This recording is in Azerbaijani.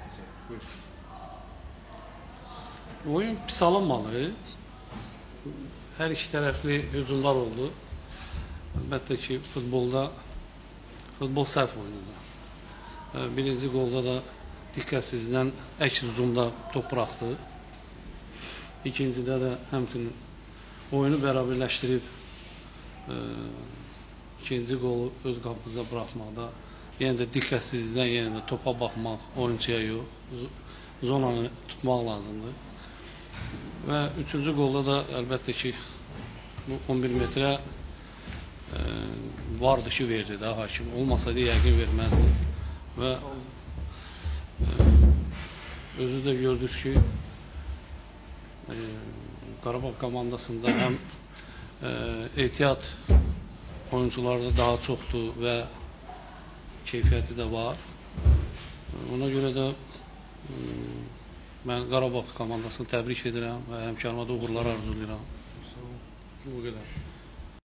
nəticə? Buyurun. Oyun pis alınmalı. Hər iki tərəfli hücumlar oldu. Əlbəttə ki, futbol səhv oyununda. Birinci qolda da diqqətsizlikdən əks hücumda top buraxdı. İkincidə də həmçinin oyunu bərabərləşdirib ikinci qolu öz qapımıza buraxmaqda yenə də diqqətsizlikdən yenə də topa baxmaq, oyuncuya yox, zonanı tutmaq lazımdır. Və üçüncü qolda da əlbəttə ki, bu 11 metrə var dışı verdi də hakim. Olmasaydı yəqin verməzdi. Və özü də gördünüz ki, Qarabağ komandasında həm ehtiyat oyuncularda daha çoxdur və keyfiyyəti də var. Ona görə də mən Qarabağ komandasını təbrik edirəm və həmkarıma da uğurlar arzulayıram. Bu qədər.